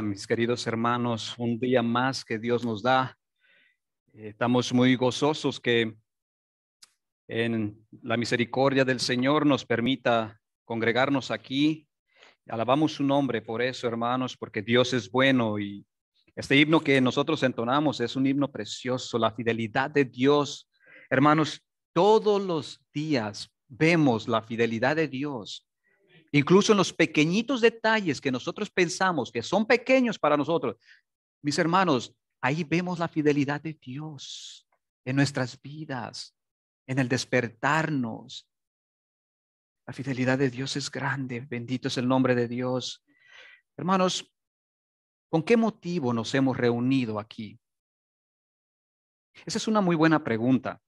Mis queridos hermanos, un día más que Dios nos da. Estamos muy gozosos que en la misericordia del Señor nos permita congregarnos aquí. Alabamos su nombre por eso, hermanos, porque Dios es bueno y este himno que nosotros entonamos es un himno precioso, la fidelidad de Dios. Hermanos, todos los días vemos la fidelidad de Dios. Incluso en los pequeñitos detalles que nosotros pensamos que son pequeños para nosotros. Mis hermanos, ahí vemos la fidelidad de Dios en nuestras vidas, en el despertarnos. La fidelidad de Dios es grande. Bendito es el nombre de Dios. Hermanos, ¿con qué motivo nos hemos reunido aquí? Esa es una muy buena pregunta.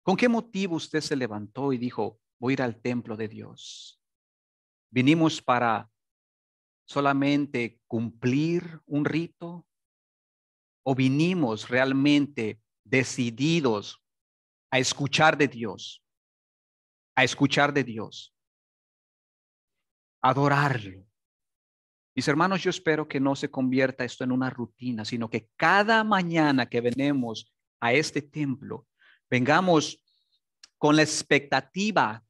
¿Con qué motivo usted se levantó y dijo, voy a ir al templo de Dios? ¿Vinimos para solamente cumplir un rito? ¿O vinimos realmente decididos a escuchar de Dios, a escuchar de Dios, a adorarlo? Mis hermanos, yo espero que no se convierta esto en una rutina, sino que cada mañana que venemos a este templo, vengamos con la expectativa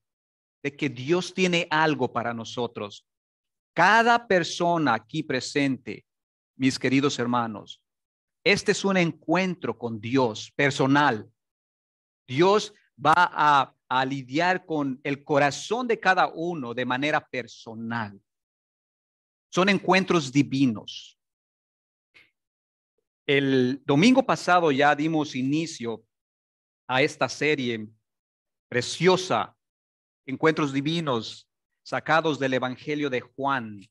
de que Dios tiene algo para nosotros. Cada persona aquí presente, mis queridos hermanos, este es un encuentro con Dios personal. Dios va a lidiar con el corazón de cada uno de manera personal. Son encuentros divinos. El domingo pasado ya dimos inicio a esta serie preciosa, encuentros divinos sacados del Evangelio de Juan.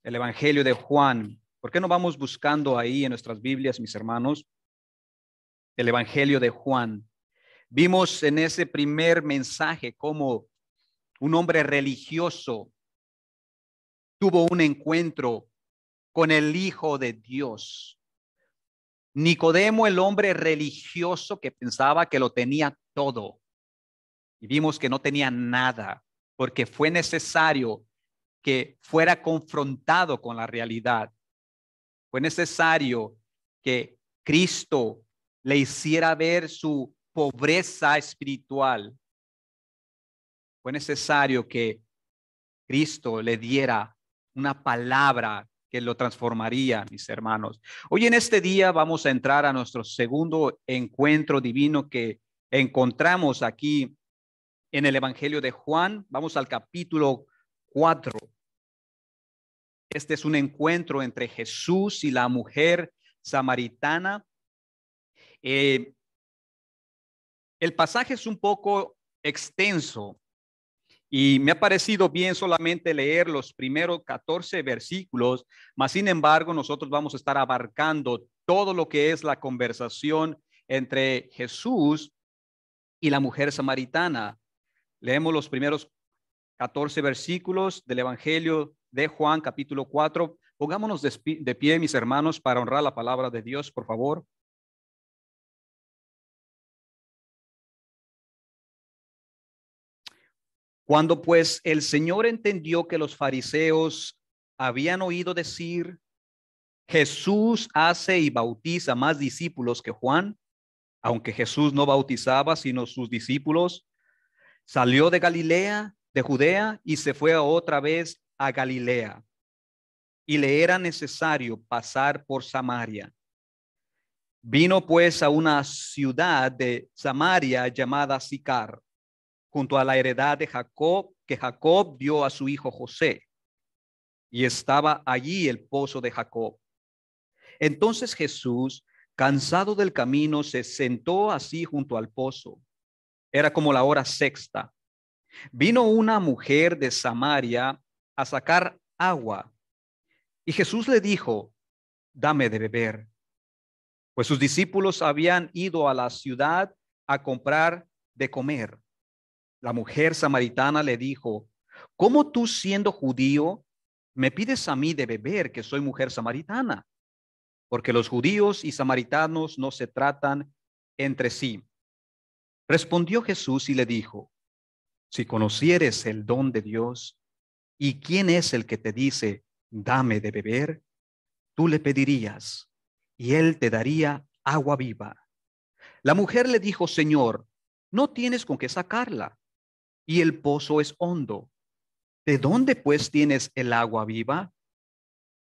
El Evangelio de Juan. ¿Por qué no vamos buscando ahí en nuestras Biblias, mis hermanos? El Evangelio de Juan. Vimos en ese primer mensaje cómo un hombre religioso tuvo un encuentro con el Hijo de Dios. Nicodemo, el hombre religioso que pensaba que lo tenía todo. Y vimos que no tenía nada, porque fue necesario que fuera confrontado con la realidad. Fue necesario que Cristo le hiciera ver su pobreza espiritual. Fue necesario que Cristo le diera una palabra que lo transformaría, mis hermanos. Hoy en este día vamos a entrar a nuestro segundo encuentro divino que encontramos aquí en el Evangelio de Juan. Vamos al capítulo 4. Este es un encuentro entre Jesús y la mujer samaritana. Eh, el pasaje es un poco extenso y me ha parecido bien solamente leer los primeros 14 versículos, mas sin embargo nosotros vamos a estar abarcando todo lo que es la conversación entre Jesús y la mujer samaritana. Leemos los primeros 14 versículos del Evangelio de Juan, capítulo 4. Pongámonos de pie, mis hermanos, para honrar la palabra de Dios, por favor. Cuando pues el Señor entendió que los fariseos habían oído decir, Jesús hace y bautiza más discípulos que Juan, aunque Jesús no bautizaba sino sus discípulos, salió de Galilea, de Judea, y se fue otra vez a Galilea. Y le era necesario pasar por Samaria. Vino pues a una ciudad de Samaria llamada Sicar, junto a la heredad de Jacob, que Jacob dio a su hijo José. Y estaba allí el pozo de Jacob. Entonces Jesús, cansado del camino, se sentó así junto al pozo. Era como la hora sexta. Vino una mujer de Samaria a sacar agua. Y Jesús le dijo, dame de beber. Pues sus discípulos habían ido a la ciudad a comprar de comer. La mujer samaritana le dijo, ¿cómo tú siendo judío me pides a mí de beber, que soy mujer samaritana? Porque los judíos y samaritanos no se tratan entre sí. Respondió Jesús y le dijo, si conocieres el don de Dios y quién es el que te dice, dame de beber, tú le pedirías, y él te daría agua viva. La mujer le dijo, Señor, no tienes con qué sacarla, y el pozo es hondo. ¿De dónde pues tienes el agua viva?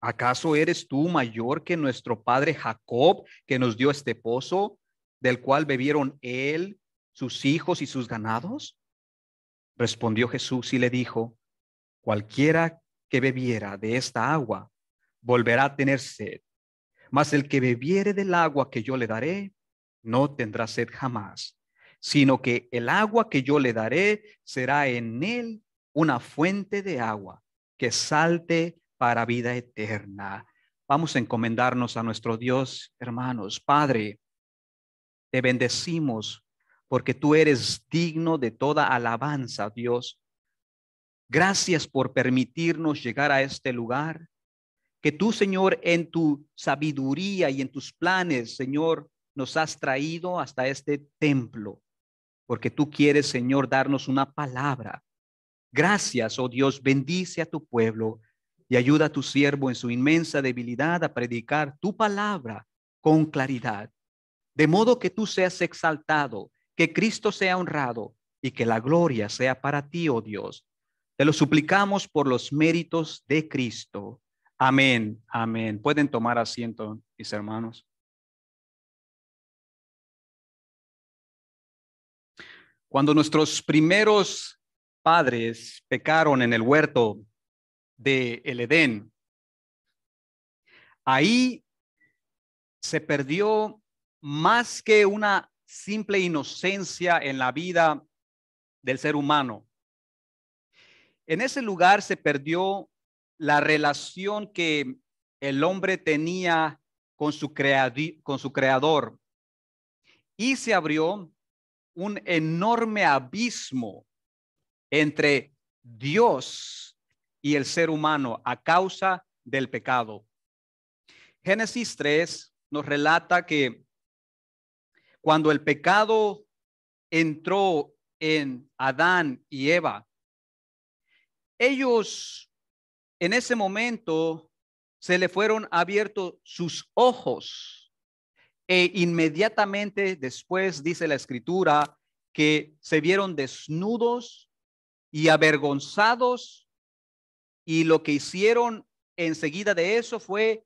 ¿Acaso eres tú mayor que nuestro padre Jacob, que nos dio este pozo, del cual bebieron él, sus hijos y sus ganados? Respondió Jesús y le dijo, cualquiera que bebiera de esta agua volverá a tener sed, mas el que bebiere del agua que yo le daré no tendrá sed jamás, sino que el agua que yo le daré será en él una fuente de agua que salte para vida eterna. Vamos a encomendarnos a nuestro Dios, hermanos. Padre, te bendecimos porque tú eres digno de toda alabanza, Dios. Gracias por permitirnos llegar a este lugar. Que tú, Señor, en tu sabiduría y en tus planes, Señor, nos has traído hasta este templo, porque tú quieres, Señor, darnos una palabra. Gracias, oh Dios, bendice a tu pueblo y ayuda a tu siervo en su inmensa debilidad a predicar tu palabra con claridad, de modo que tú seas exaltado, que Cristo sea honrado y que la gloria sea para ti, oh Dios. Te lo suplicamos por los méritos de Cristo. Amén, amén. Pueden tomar asiento, mis hermanos. Cuando nuestros primeros padres pecaron en el huerto de el Edén, ahí se perdió más que una simple inocencia en la vida del ser humano. En ese lugar se perdió la relación que el hombre tenía con su creador y se abrió un enorme abismo entre Dios y el ser humano a causa del pecado. Génesis 3 nos relata que cuando el pecado entró en Adán y Eva, ellos en ese momento se le fueron abiertos sus ojos e inmediatamente después dice la escritura que se vieron desnudos y avergonzados, y lo que hicieron enseguida de eso fue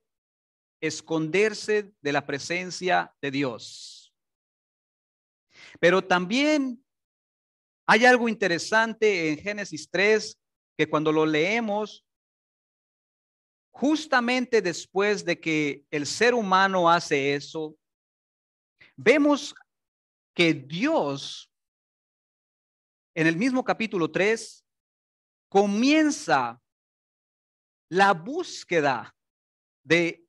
esconderse de la presencia de Dios. Pero también hay algo interesante en Génesis 3 que cuando lo leemos, justamente después de que el ser humano hace eso, vemos que Dios en el mismo capítulo 3 comienza la búsqueda de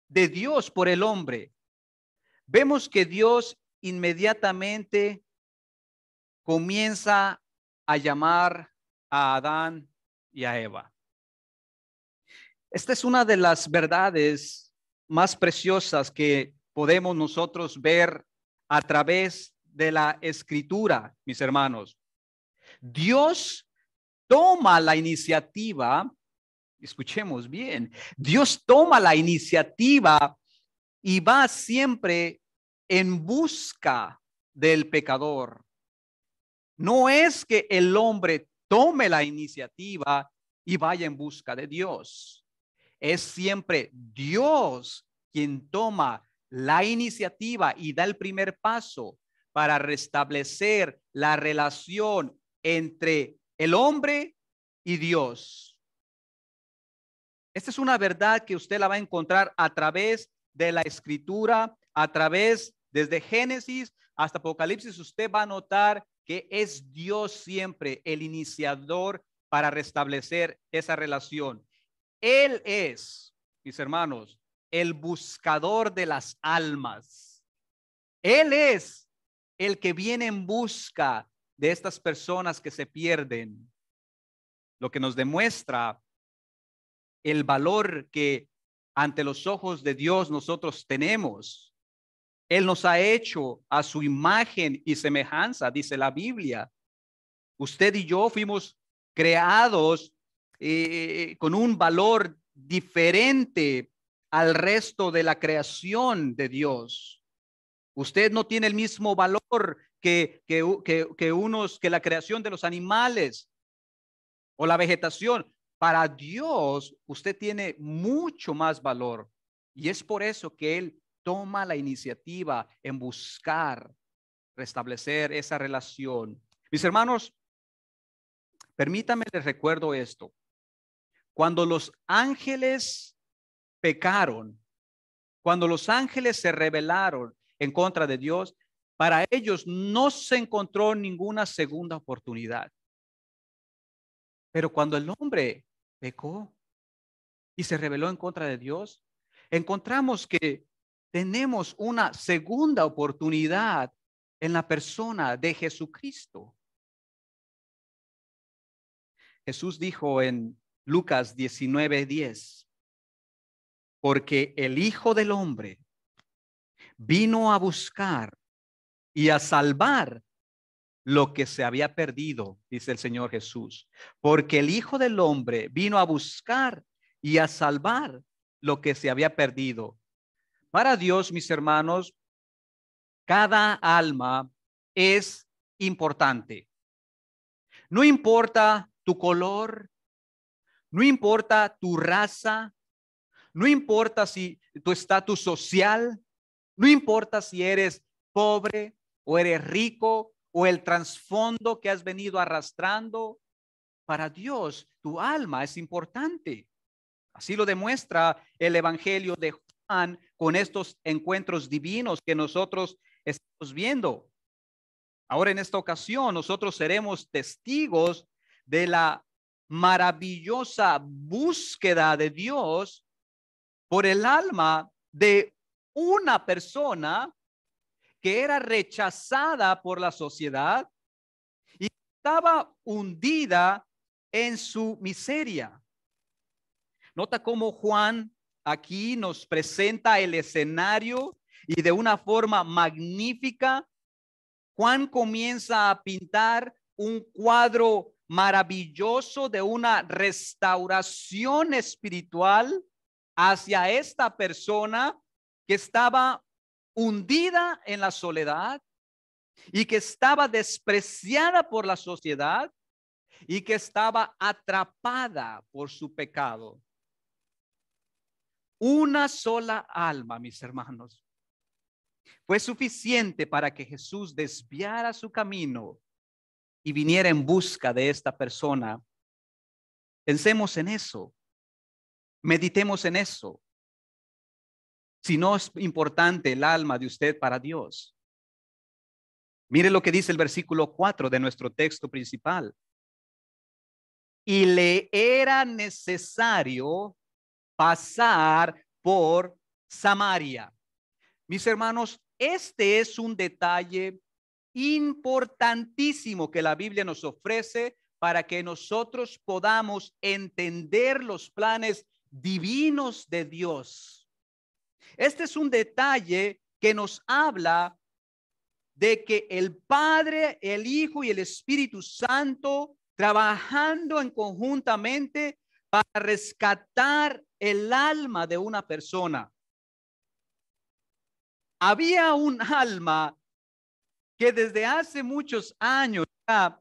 Dios por el hombre. Vemos que Dios inmediatamente comienza a llamar a Adán y a Eva. Esta es una de las verdades más preciosas que podemos nosotros ver a través de la escritura, mis hermanos. Dios toma la iniciativa, escuchemos bien, Dios toma la iniciativa y va siempre en busca del pecador. No es que el hombre tome la iniciativa y vaya en busca de Dios. Es siempre Dios quien toma la iniciativa y da el primer paso para restablecer la relación entre el hombre y Dios. Esta es una verdad que usted la va a encontrar a través de la escritura, a través desde Génesis hasta Apocalipsis. Usted va a notar que es Dios siempre el iniciador para restablecer esa relación. Él es, mis hermanos, el buscador de las almas. Él es el que viene en busca de estas personas que se pierden, lo que nos demuestra el valor que ante los ojos de Dios nosotros tenemos. Él nos ha hecho a su imagen y semejanza, dice la Biblia. Usted y yo fuimos creados con un valor diferente al resto de la creación de Dios. Usted no tiene el mismo valor que la creación de los animales o la vegetación. Para Dios, usted tiene mucho más valor. Y es por eso que Él toma la iniciativa en buscar restablecer esa relación. Mis hermanos, permítanme les recuerdo esto. Cuando los ángeles pecaron, cuando los ángeles se rebelaron en contra de Dios, para ellos no se encontró ninguna segunda oportunidad. Pero cuando el hombre pecó y se rebeló en contra de Dios, encontramos que tenemos una segunda oportunidad en la persona de Jesucristo. Jesús dijo en Lucas 19:10, porque el Hijo del Hombre vino a buscar y a salvar lo que se había perdido, dice el Señor Jesús, porque el Hijo del Hombre vino a buscar y a salvar lo que se había perdido. Para Dios, mis hermanos, cada alma es importante. No importa tu color, no importa tu raza, no importa si tu estatus social, no importa si eres pobre o eres rico o el trasfondo que has venido arrastrando. Para Dios, tu alma es importante. Así lo demuestra el Evangelio de Juan con estos encuentros divinos que nosotros estamos viendo. Ahora, en esta ocasión, nosotros seremos testigos de la maravillosa búsqueda de Dios por el alma de una persona que era rechazada por la sociedad y estaba hundida en su miseria. Nota cómo Juan aquí nos presenta el escenario y de una forma magnífica. Juan comienza a pintar un cuadro maravilloso de una restauración espiritual hacia esta persona que estaba hundida en la soledad y que estaba despreciada por la sociedad y que estaba atrapada por su pecado. Una sola alma, mis hermanos, fue suficiente para que Jesús desviara su camino y viniera en busca de esta persona. Pensemos en eso. Meditemos en eso. Si no es importante el alma de usted para Dios. Mire lo que dice el versículo 4 de nuestro texto principal. Y le era necesario pasar por Samaria. Mis hermanos, este es un detalle importantísimo que la Biblia nos ofrece para que nosotros podamos entender los planes divinos de Dios. Este es un detalle que nos habla de que el Padre, el Hijo y el Espíritu Santo trabajando en conjuntamente para rescatar el alma de una persona. Había un alma que desde hace muchos años ya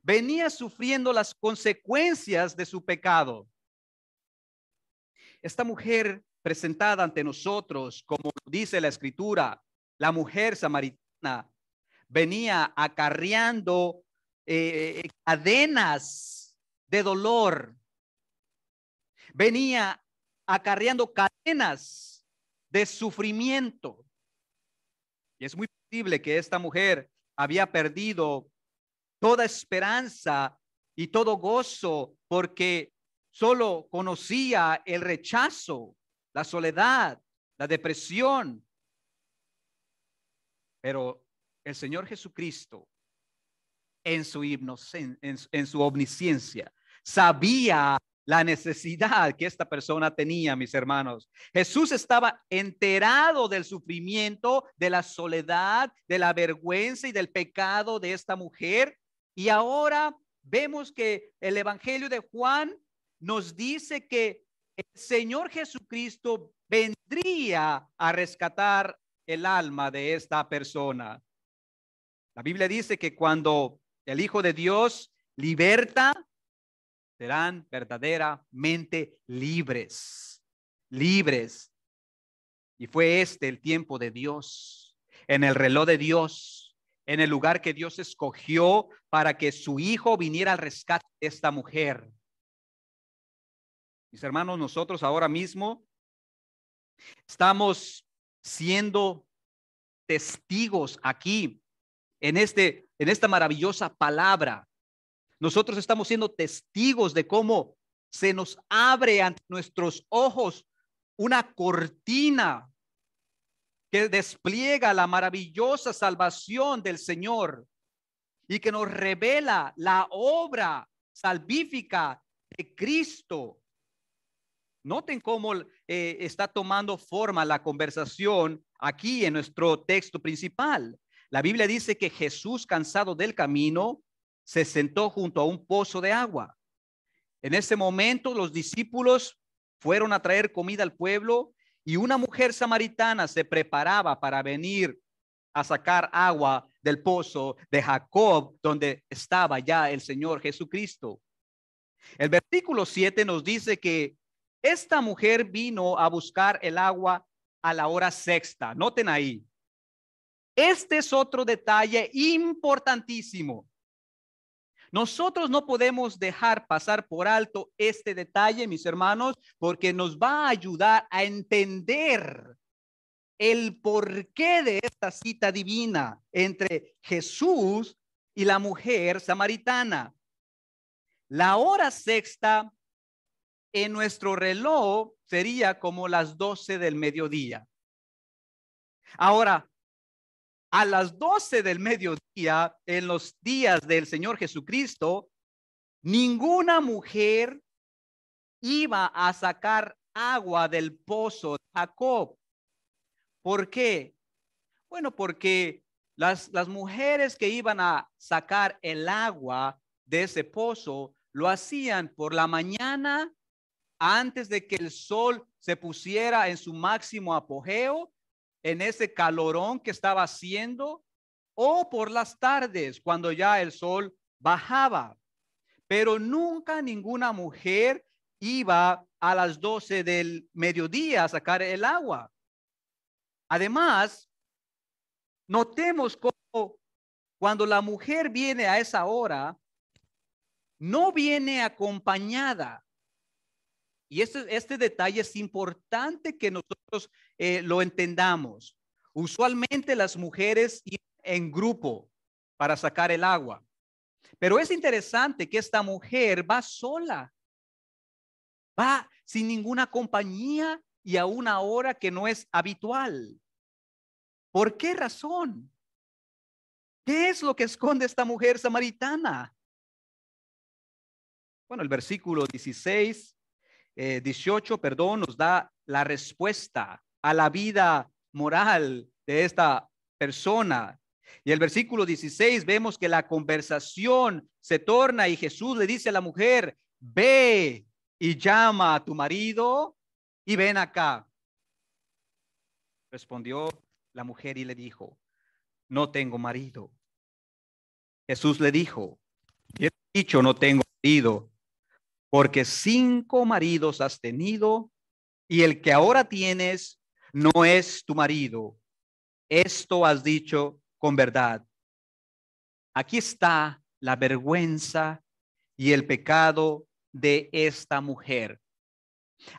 venía sufriendo las consecuencias de su pecado. Esta mujer presentada ante nosotros, como dice la Escritura, la mujer samaritana, venía acarreando cadenas de dolor, venía acarreando cadenas de sufrimiento. Y es muy posible que esta mujer había perdido toda esperanza y todo gozo porque solo conocía el rechazo, la soledad, la depresión. Pero el Señor Jesucristo, en su omnisciencia, sabía la necesidad que esta persona tenía, mis hermanos. Jesús estaba enterado del sufrimiento, de la soledad, de la vergüenza y del pecado de esta mujer. Y ahora vemos que el Evangelio de Juan nos dice que el Señor Jesucristo vendría a rescatar el alma de esta persona. La Biblia dice que cuando el Hijo de Dios liberta, serán verdaderamente libres, libres. Y fue este el tiempo de Dios, en el reloj de Dios, en el lugar que Dios escogió para que su Hijo viniera al rescate de esta mujer. Mis hermanos, nosotros ahora mismo estamos siendo testigos aquí en esta maravillosa palabra. Nosotros estamos siendo testigos de cómo se nos abre ante nuestros ojos una cortina que despliega la maravillosa salvación del Señor y que nos revela la obra salvífica de Cristo. Noten cómo está tomando forma la conversación aquí en nuestro texto principal. La Biblia dice que Jesús, cansado del camino, se sentó junto a un pozo de agua. En ese momento los discípulos fueron a traer comida al pueblo y una mujer samaritana se preparaba para venir a sacar agua del pozo de Jacob, donde estaba ya el Señor Jesucristo. El versículo 7 nos dice que esta mujer vino a buscar el agua a la hora sexta. Noten ahí. Este es otro detalle importantísimo. Nosotros no podemos dejar pasar por alto este detalle, mis hermanos, porque nos va a ayudar a entender el porqué de esta cita divina entre Jesús y la mujer samaritana. La hora sexta en nuestro reloj sería como las 12 del mediodía. Ahora, a las 12 del mediodía, en los días del Señor Jesucristo, ninguna mujer iba a sacar agua del pozo de Jacob. ¿Por qué? Bueno, porque las mujeres que iban a sacar el agua de ese pozo lo hacían por la mañana antes de que el sol se pusiera en su máximo apogeo, en ese calorón que estaba haciendo, o por las tardes cuando ya el sol bajaba. Pero nunca ninguna mujer iba a las 12 del mediodía a sacar el agua. Además, notemos cómo cuando la mujer viene a esa hora, no viene acompañada. Y este detalle es importante que nosotros lo entendamos. Usualmente las mujeres iban en grupo para sacar el agua. Pero es interesante que esta mujer va sola. Va sin ninguna compañía y a una hora que no es habitual. ¿Por qué razón? ¿Qué es lo que esconde esta mujer samaritana? Bueno, el versículo 18, nos da la respuesta a la vida moral de esta persona. Y el versículo 16 vemos que la conversación se torna y Jesús le dice a la mujer, ve y llama a tu marido y ven acá. Respondió la mujer y le dijo, no tengo marido. Jesús le dijo, he dicho no tengo marido, porque 5 maridos has tenido y el que ahora tienes no es tu marido. Esto has dicho con verdad. Aquí está la vergüenza y el pecado de esta mujer.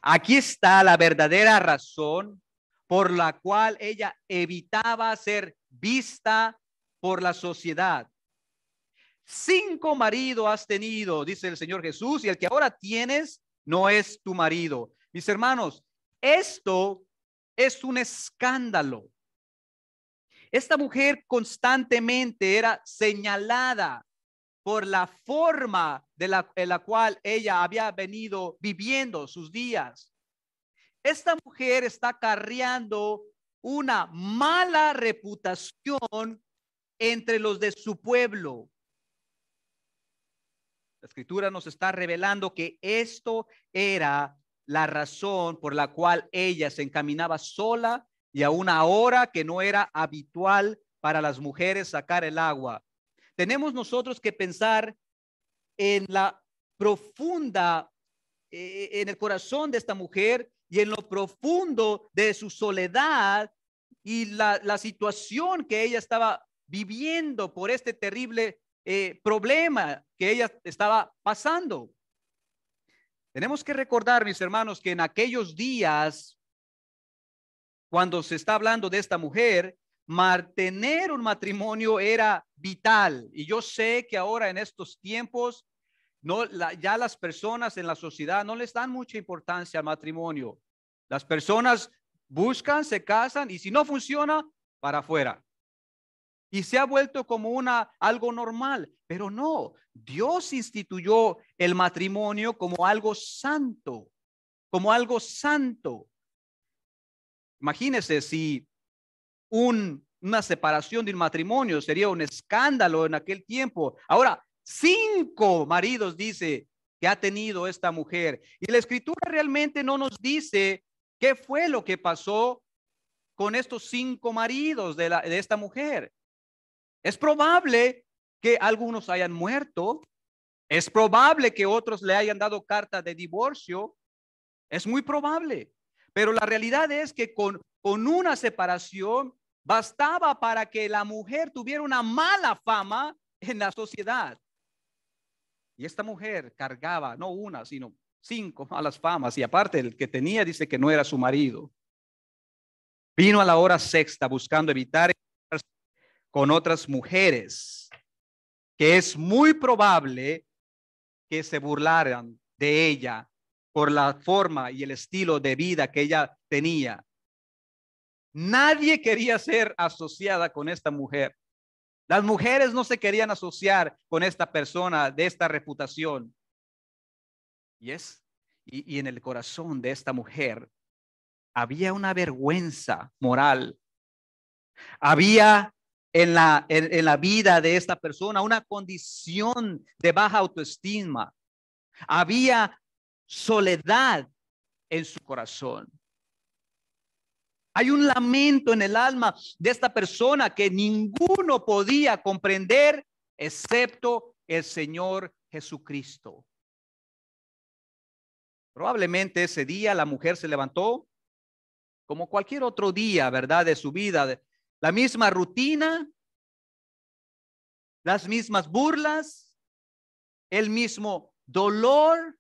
Aquí está la verdadera razón por la cual ella evitaba ser vista por la sociedad. 5 maridos has tenido, dice el Señor Jesús, y el que ahora tienes no es tu marido. Mis hermanos, esto es un escándalo. Esta mujer constantemente era señalada por la forma en la cual ella había venido viviendo sus días. Esta mujer está acarreando una mala reputación entre los de su pueblo. La escritura nos está revelando que esto era la razón por la cual ella se encaminaba sola y a una hora que no era habitual para las mujeres sacar el agua. Tenemos nosotros que pensar en la profunda, en el corazón de esta mujer y en lo profundo de su soledad y la situación que ella estaba viviendo por este terrible problema que ella estaba pasando. Tenemos que recordar, mis hermanos, que en aquellos días, cuando se está hablando de esta mujer, mantener un matrimonio era vital. Y yo sé que ahora en estos tiempos, ya las personas en la sociedad no les dan mucha importancia al matrimonio. Las personas buscan, se casan y si no funciona, para afuera. Y se ha vuelto como algo normal, pero no, Dios instituyó el matrimonio como algo santo, como algo santo. Imagínese si una separación de un matrimonio sería un escándalo en aquel tiempo. Ahora, 5 maridos dice que ha tenido esta mujer. Y la escritura realmente no nos dice qué fue lo que pasó con estos 5 maridos de esta mujer. Es probable que algunos hayan muerto. Es probable que otros le hayan dado carta de divorcio. Es muy probable. Pero la realidad es que con una separación bastaba para que la mujer tuviera una mala fama en la sociedad. Y esta mujer cargaba no una, sino 5 malas famas. Y aparte el que tenía dice que no era su marido. Vino a la hora sexta buscando evitar con otras mujeres, que es muy probable que se burlaran de ella por la forma y el estilo de vida que ella tenía. Nadie quería ser asociada con esta mujer. Las mujeres no se querían asociar con esta persona de esta reputación. Y en el corazón de esta mujer había una vergüenza moral. Había en la vida de esta persona una condición de baja autoestima. Había soledad en su corazón. Hay un lamento en el alma de esta persona que ninguno podía comprender excepto el Señor Jesucristo. Probablemente ese día la mujer se levantó como cualquier otro día, ¿verdad? De su vida. La misma rutina, las mismas burlas, el mismo dolor,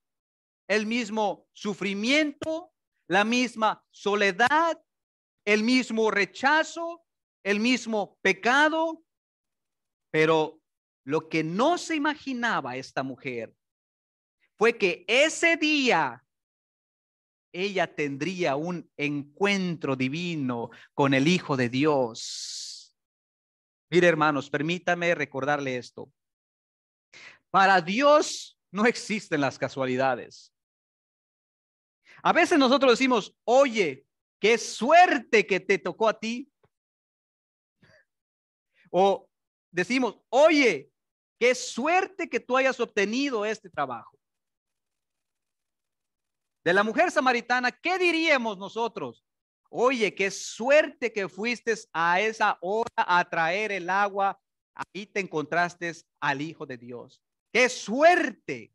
el mismo sufrimiento, la misma soledad, el mismo rechazo, el mismo pecado. Pero lo que no se imaginaba esta mujer fue que ese día ella tendría un encuentro divino con el Hijo de Dios. Mire, hermanos, permítame recordarle esto. Para Dios no existen las casualidades. A veces nosotros decimos, oye, qué suerte que te tocó a ti. O decimos, oye, qué suerte que tú hayas obtenido este trabajo. De la mujer samaritana, ¿qué diríamos nosotros? Oye, qué suerte que fuiste a esa hora a traer el agua. Ahí te encontraste al Hijo de Dios. ¡Qué suerte!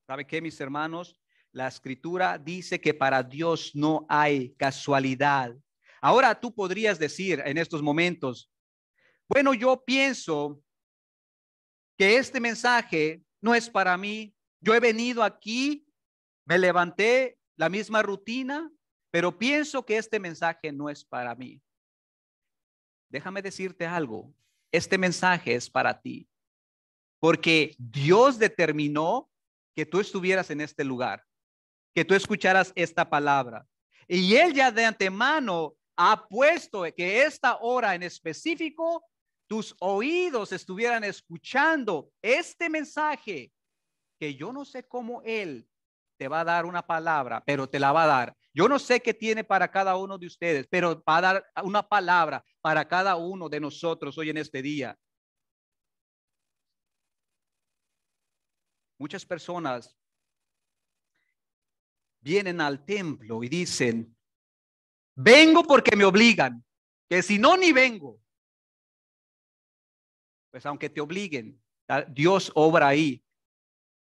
¿Sabe qué, mis hermanos? La escritura dice que para Dios no hay casualidad. Ahora tú podrías decir en estos momentos, bueno, yo pienso que este mensaje no es para mí. Yo he venido aquí, me levanté, la misma rutina, pero pienso que este mensaje no es para mí. Déjame decirte algo. Este mensaje es para ti, porque Dios determinó que tú estuvieras en este lugar, que tú escucharas esta palabra. Y Él ya de antemano ha puesto que esta hora en específico tus oídos estuvieran escuchando este mensaje, que yo no sé cómo Él te va a dar una palabra, pero te la va a dar. Yo no sé qué tiene para cada uno de ustedes, pero va a dar una palabra para cada uno de nosotros hoy en este día. Muchas personas vienen al templo y dicen, vengo porque me obligan, que si no, ni vengo. Pues aunque te obliguen, Dios obra ahí.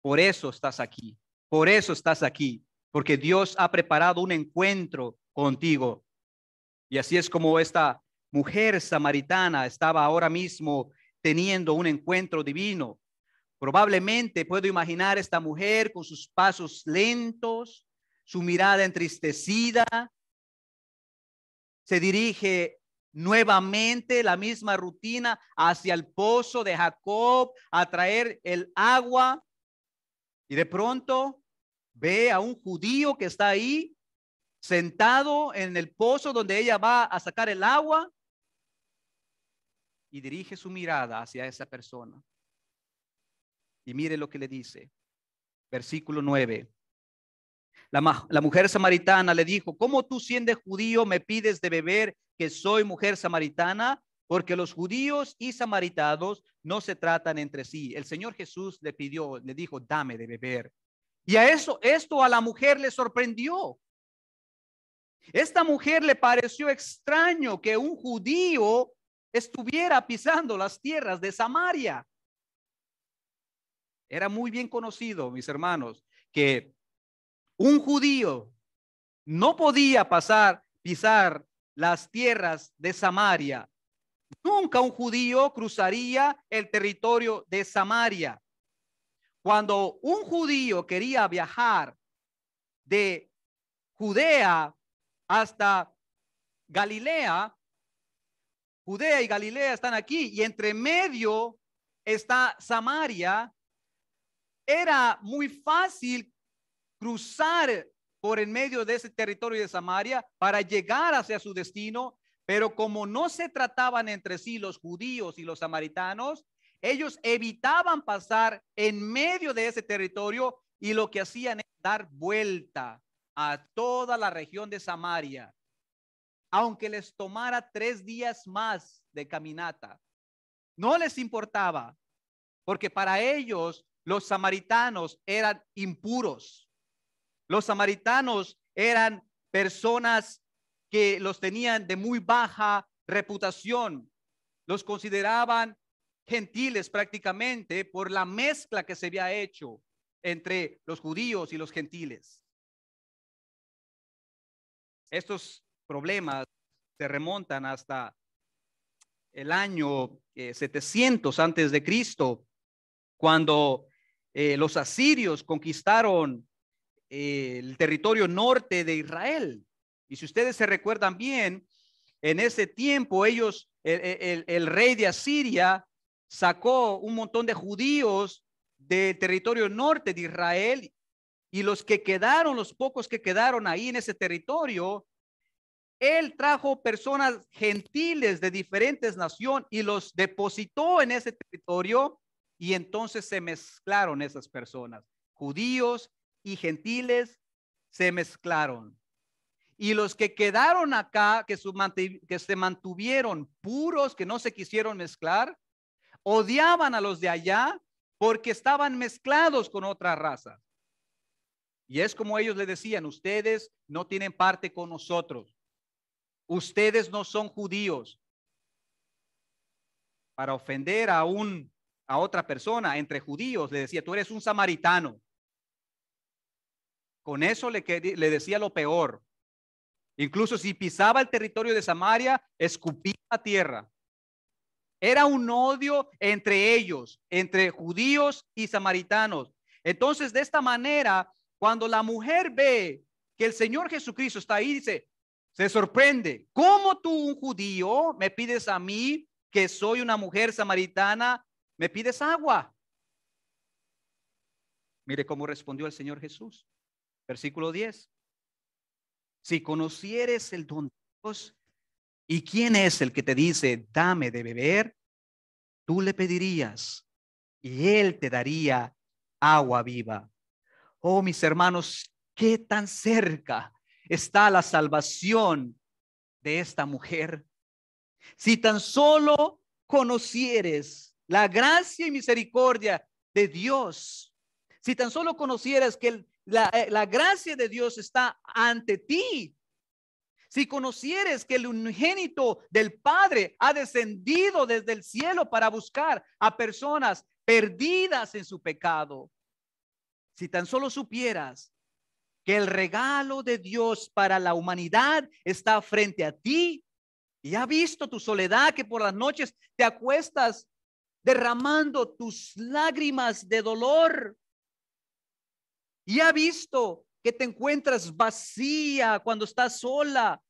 Por eso estás aquí. Por eso estás aquí. Porque Dios ha preparado un encuentro contigo. Y así es como esta mujer samaritana estaba ahora mismo teniendo un encuentro divino. Probablemente puedo imaginar esta mujer con sus pasos lentos, su mirada entristecida. Se dirige nuevamente la misma rutina hacia el pozo de Jacob a traer el agua. Y de pronto ve a un judío que está ahí sentado en el pozo donde ella va a sacar el agua y dirige su mirada hacia esa persona. Y mire lo que le dice. Versículo 9. La mujer samaritana le dijo, ¿cómo tú siendo judío me pides de beber que soy mujer samaritana? Porque los judíos y samaritanos no se tratan entre sí. El Señor Jesús le dijo, dame de beber. Y esto a la mujer le sorprendió. Esta mujer le pareció extraño que un judío estuviera pisando las tierras de Samaria. Era muy bien conocido, mis hermanos, que un judío no podía pisar las tierras de Samaria. Nunca un judío cruzaría el territorio de Samaria. Cuando un judío quería viajar de Judea hasta Galilea, Judea y Galilea están aquí y entre medio está Samaria, era muy fácil cruzar por en medio de ese territorio de Samaria para llegar hacia su destino, pero como no se trataban entre sí los judíos y los samaritanos, ellos evitaban pasar en medio de ese territorio y lo que hacían es dar vuelta a toda la región de Samaria, aunque les tomara 3 días más de caminata. No les importaba, porque para ellos los samaritanos eran impuros. Los samaritanos eran personas que los tenían de muy baja reputación. Los consideraban gentiles prácticamente por la mezcla que se había hecho entre los judíos y los gentiles. Estos problemas se remontan hasta el año 700 antes de Cristo, cuando los asirios conquistaron el territorio norte de Israel. Y si ustedes se recuerdan bien, en ese tiempo el rey de Asiria sacó un montón de judíos del territorio norte de Israel y los pocos que quedaron ahí en ese territorio, él trajo personas gentiles de diferentes naciones y los depositó en ese territorio y entonces se mezclaron esas personas, judíos y gentiles se mezclaron. Y los que quedaron acá, que se mantuvieron puros, que no se quisieron mezclar, odiaban a los de allá porque estaban mezclados con otra raza. Y es como ellos le decían, ustedes no tienen parte con nosotros. Ustedes no son judíos. Para ofender a otra persona entre judíos, le decía, tú eres un samaritano. Con eso le decía lo peor. Incluso si pisaba el territorio de Samaria, escupía la tierra. Era un odio entre ellos, entre judíos y samaritanos. Entonces, de esta manera, cuando la mujer ve que el Señor Jesucristo está ahí, dice, se sorprende. ¿Cómo tú, un judío, me pides a mí, que soy una mujer samaritana, me pides agua? Mire cómo respondió el Señor Jesús. Versículo 10. Si conocieres el don de Dios, ¿y quién es el que te dice, dame de beber? Tú le pedirías y él te daría agua viva. Oh, mis hermanos, qué tan cerca está la salvación de esta mujer. Si tan solo conocieres la gracia y misericordia de Dios, Si tan solo conocieras que la gracia de Dios está ante ti. Si conocieres que el unigénito del Padre ha descendido desde el cielo para buscar a personas perdidas en su pecado. Si tan solo supieras que el regalo de Dios para la humanidad está frente a ti y ha visto tu soledad, que por las noches te acuestas derramando tus lágrimas de dolor, y ha visto que te encuentras vacía cuando estás sola,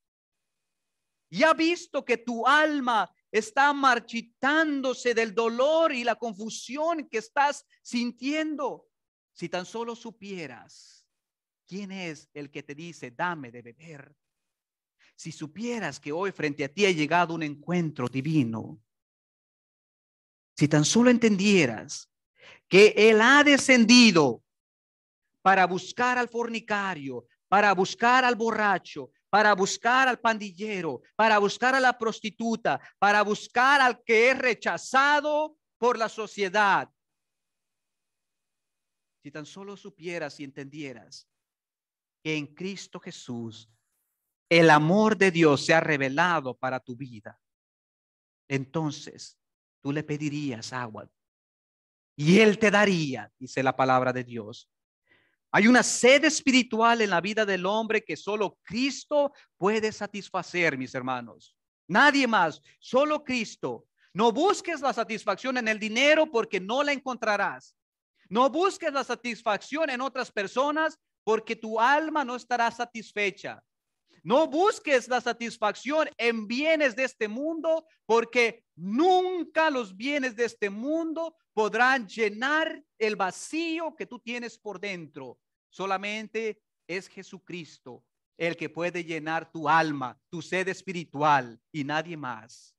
y ha visto que tu alma está marchitándose del dolor y la confusión que estás sintiendo. Si tan solo supieras quién es el que te dice, dame de beber. Si supieras que hoy frente a ti ha llegado un encuentro divino. Si tan solo entendieras que Él ha descendido para buscar al fornicario, para buscar al borracho, para buscar al pandillero, para buscar a la prostituta, para buscar al que es rechazado por la sociedad. Si tan solo supieras y entendieras que en Cristo Jesús el amor de Dios se ha revelado para tu vida, entonces tú le pedirías agua y Él te daría, dice la palabra de Dios. Hay una sed espiritual en la vida del hombre que solo Cristo puede satisfacer, mis hermanos. Nadie más, solo Cristo. No busques la satisfacción en el dinero porque no la encontrarás. No busques la satisfacción en otras personas porque tu alma no estará satisfecha. No busques la satisfacción en bienes de este mundo porque nunca los bienes de este mundo podrán llenar el vacío que tú tienes por dentro. Solamente es Jesucristo el que puede llenar tu alma, tu sed espiritual y nadie más.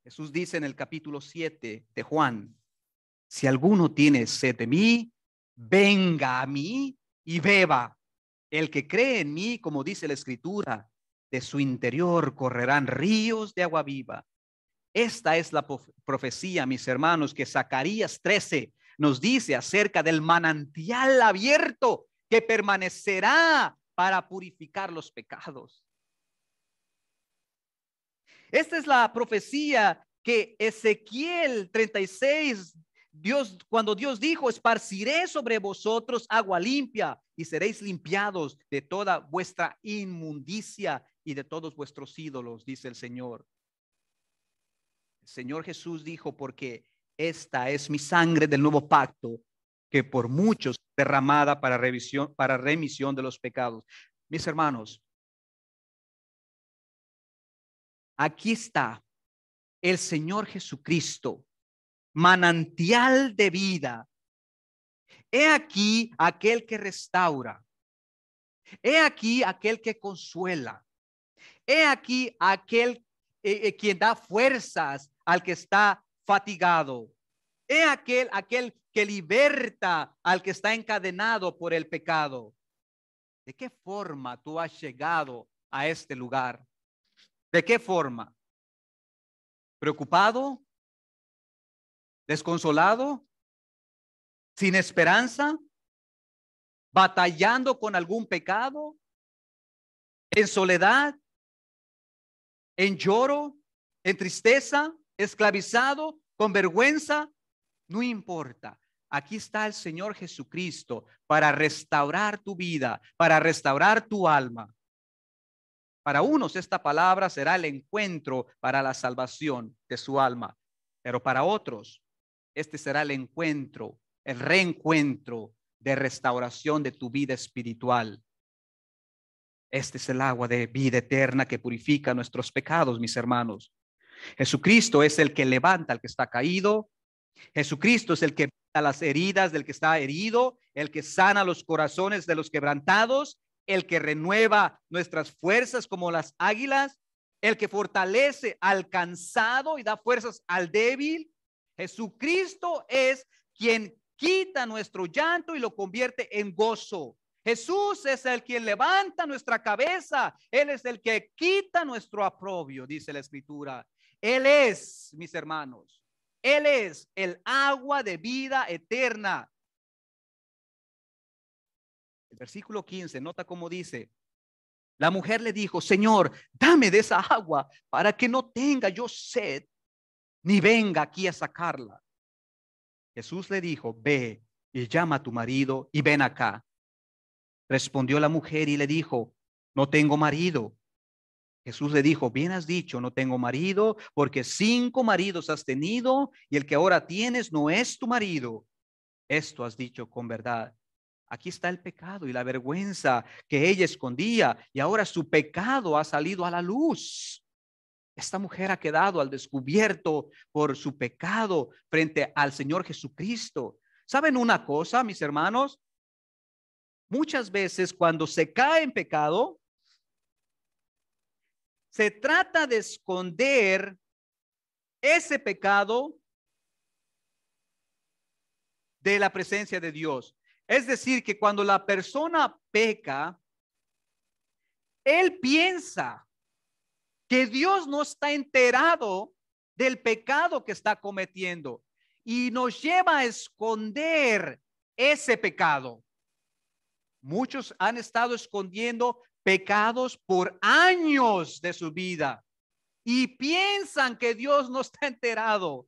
Jesús dice en el capítulo 7 de Juan, si alguno tiene sed de mí, venga a mí y beba. El que cree en mí, como dice la Escritura, de su interior correrán ríos de agua viva. Esta es la profecía, mis hermanos, que Zacarías 13 nos dice acerca del manantial abierto que permanecerá para purificar los pecados. Esta es la profecía que Ezequiel 36, cuando Dios dijo, esparciré sobre vosotros agua limpia y seréis limpiados de toda vuestra inmundicia y de todos vuestros ídolos, dice el Señor. El Señor Jesús dijo, porque esta es mi sangre del nuevo pacto, que por muchos derramada para remisión de los pecados. Mis hermanos, aquí está el Señor Jesucristo, manantial de vida. He aquí aquel que restaura. He aquí aquel que consuela. He aquí aquel quien da fuerzas al que está fatigado. He aquel que liberta al que está encadenado por el pecado. ¿De qué forma tú has llegado a este lugar? ¿De qué forma? ¿Preocupado? ¿Desconsolado? ¿Sin esperanza? ¿Batallando con algún pecado? ¿En soledad? ¿En lloro? ¿En tristeza? ¿Esclavizado? ¿Con vergüenza? No importa. Aquí está el Señor Jesucristo para restaurar tu vida, para restaurar tu alma. Para unos esta palabra será el encuentro para la salvación de su alma, pero para otros este será el encuentro, el reencuentro de restauración de tu vida espiritual. Este es el agua de vida eterna que purifica nuestros pecados, mis hermanos. Jesucristo es el que levanta al que está caído. Jesucristo es el que a las heridas del que está herido, el que sana los corazones de los quebrantados, el que renueva nuestras fuerzas como las águilas, el que fortalece al cansado y da fuerzas al débil. Jesucristo es quien quita nuestro llanto y lo convierte en gozo. Jesús es el quien levanta nuestra cabeza. Él es el que quita nuestro oprobio, dice la Escritura. Él es, mis hermanos, Él es el agua de vida eterna. El versículo 15, nota cómo dice. La mujer le dijo, Señor, dame de esa agua para que no tenga yo sed, ni venga aquí a sacarla. Jesús le dijo, ve y llama a tu marido y ven acá. Respondió la mujer y le dijo, no tengo marido. Jesús le dijo, bien has dicho, no tengo marido, porque 5 maridos has tenido y el que ahora tienes no es tu marido. Esto has dicho con verdad. Aquí está el pecado y la vergüenza que ella escondía, y ahora su pecado ha salido a la luz. Esta mujer ha quedado al descubierto por su pecado frente al Señor Jesucristo. ¿Saben una cosa, mis hermanos? Muchas veces cuando se cae en pecado, se trata de esconder ese pecado de la presencia de Dios. Es decir, que cuando la persona peca, él piensa que Dios no está enterado del pecado que está cometiendo y nos lleva a esconder ese pecado. Muchos han estado escondiendo pecados por años de su vida y piensan que Dios no está enterado.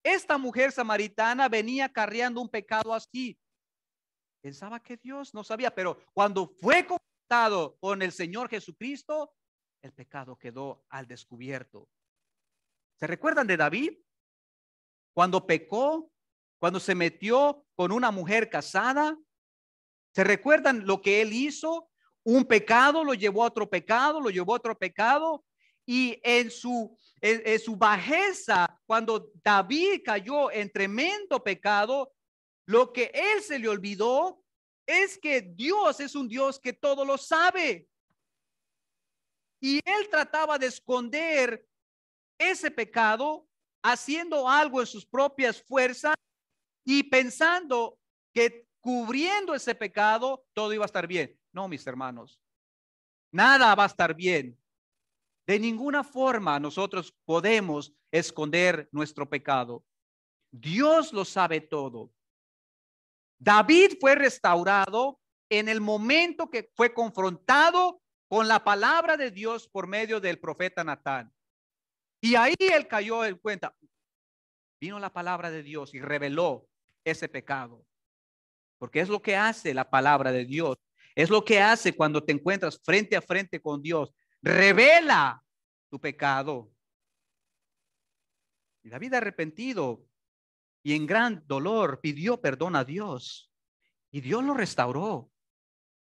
Esta mujer samaritana venía cargando un pecado así. Pensaba que Dios no sabía, pero cuando fue confrontado con el Señor Jesucristo, el pecado quedó al descubierto. ¿Se recuerdan de David? Cuando pecó, cuando se metió con una mujer casada. ¿Se recuerdan lo que él hizo? Un pecado lo llevó a otro pecado, lo llevó a otro pecado. Y en su bajeza, cuando David cayó en tremendo pecado, lo que él se le olvidó es que Dios es un Dios que todo lo sabe. Y él trataba de esconder ese pecado, haciendo algo en sus propias fuerzas y pensando que cubriendo ese pecado todo iba a estar bien. No, mis hermanos, nada va a estar bien. De ninguna forma nosotros podemos esconder nuestro pecado. Dios lo sabe todo. David fue restaurado en el momento que fue confrontado con la palabra de Dios por medio del profeta Natán. Y ahí él cayó en cuenta. Vino la palabra de Dios y reveló ese pecado. Porque es lo que hace la palabra de Dios. Es lo que hace cuando te encuentras frente a frente con Dios. Revela tu pecado. Y David, arrepentido y en gran dolor, pidió perdón a Dios. Y Dios lo restauró.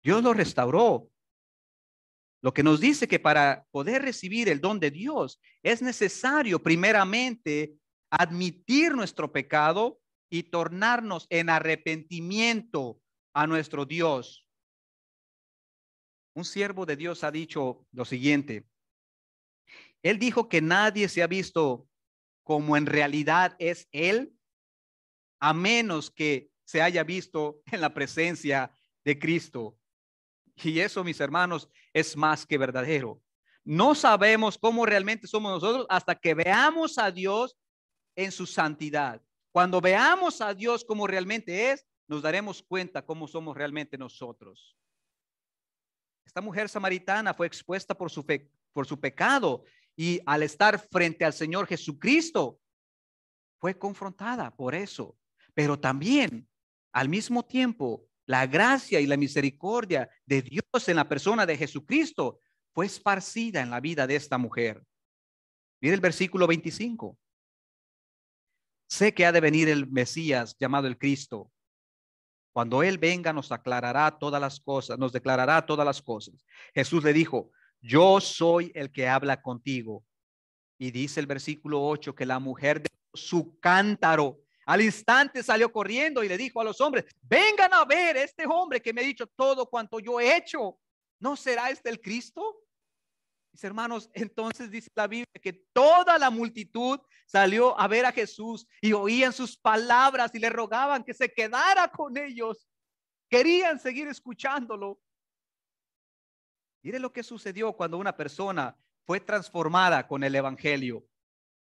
Dios lo restauró. Lo que nos dice que para poder recibir el don de Dios es necesario primeramente admitir nuestro pecado y tornarnos en arrepentimiento a nuestro Dios. Un siervo de Dios ha dicho lo siguiente. Él dijo que nadie se ha visto como en realidad es Él, a menos que se haya visto en la presencia de Cristo. Y eso, mis hermanos, es más que verdadero. No sabemos cómo realmente somos nosotros hasta que veamos a Dios en su santidad. Cuando veamos a Dios como realmente es, nos daremos cuenta cómo somos realmente nosotros. Esta mujer samaritana fue expuesta por su pecado y al estar frente al Señor Jesucristo, fue confrontada por eso. Pero también, al mismo tiempo, la gracia y la misericordia de Dios en la persona de Jesucristo fue esparcida en la vida de esta mujer. Mire el versículo 25. Sé que ha de venir el Mesías llamado el Cristo. Cuando Él venga nos aclarará todas las cosas, nos declarará todas las cosas. Jesús le dijo, yo soy el que habla contigo. Y dice el versículo 8 que la mujer dejó su cántaro. Al instante salió corriendo y le dijo a los hombres, vengan a ver este hombre que me ha dicho todo cuanto yo he hecho. ¿No será este el Cristo? Mis hermanos, entonces dice la Biblia que toda la multitud salió a ver a Jesús y oían sus palabras y le rogaban que se quedara con ellos. Querían seguir escuchándolo. Mire lo que sucedió cuando una persona fue transformada con el evangelio.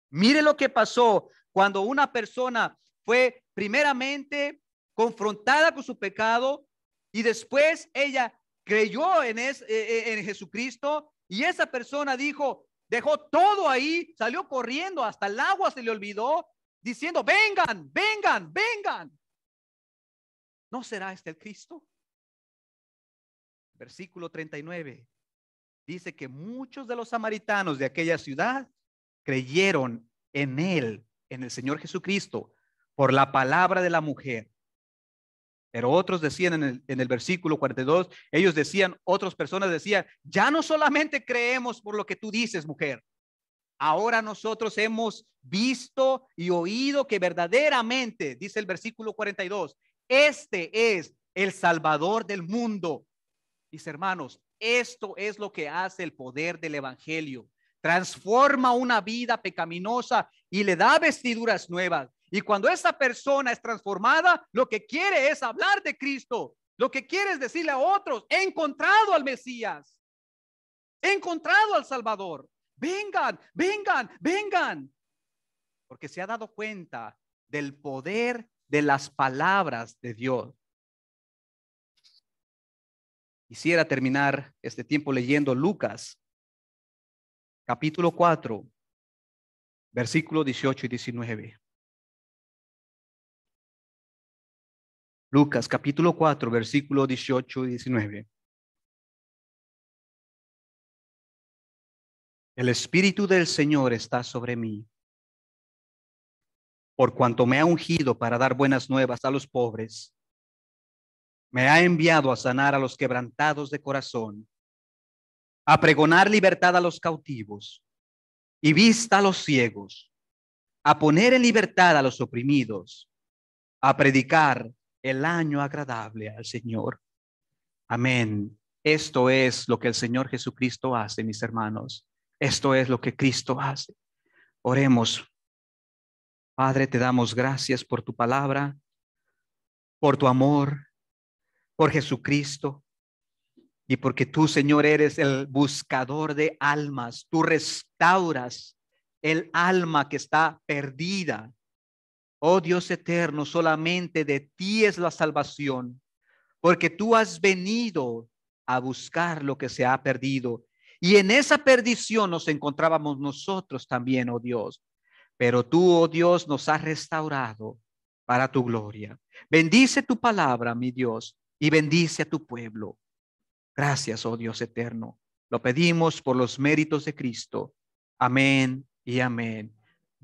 Mire lo que pasó cuando una persona fue primeramente confrontada con su pecado y después ella creyó en Jesucristo, y esa persona dijo, dejó todo ahí, salió corriendo, hasta el agua se le olvidó, diciendo, vengan, vengan, vengan. ¿No será este el Cristo? Versículo 39 dice que muchos de los samaritanos de aquella ciudad creyeron en él, en el Señor Jesucristo, por la palabra de la mujer. Pero otros decían en el versículo 42, ellos decían, otras personas decían, ya no solamente creemos por lo que tú dices, mujer, ahora nosotros hemos visto y oído que verdaderamente, dice el versículo 42, este es el Salvador del mundo. Mis hermanos, esto es lo que hace el poder del evangelio. Transforma una vida pecaminosa y le da vestiduras nuevas. Y cuando esa persona es transformada, lo que quiere es hablar de Cristo. Lo que quiere es decirle a otros, he encontrado al Mesías. He encontrado al Salvador. Vengan, vengan, vengan. Porque se ha dado cuenta del poder de las palabras de Dios. Quisiera terminar este tiempo leyendo Lucas, capítulo 4, versículos 18 y 19. Lucas, capítulo 4, versículos 18 y 19. El Espíritu del Señor está sobre mí, por cuanto me ha ungido para dar buenas nuevas a los pobres. Me ha enviado a sanar a los quebrantados de corazón, a pregonar libertad a los cautivos y vista a los ciegos, a poner en libertad a los oprimidos, a predicar el año agradable al Señor. Amén. Esto es lo que el Señor Jesucristo hace, mis hermanos. Esto es lo que Cristo hace. Oremos. Padre, te damos gracias por tu palabra, por tu amor, por Jesucristo, y porque tú, Señor, eres el buscador de almas. Tú restauras el alma que está perdida. Oh Dios eterno, solamente de ti es la salvación, porque tú has venido a buscar lo que se ha perdido. Y en esa perdición nos encontrábamos nosotros también, oh Dios. Pero tú, oh Dios, nos has restaurado para tu gloria. Bendice tu palabra, mi Dios, y bendice a tu pueblo. Gracias, oh Dios eterno. Lo pedimos por los méritos de Cristo. Amén y amén.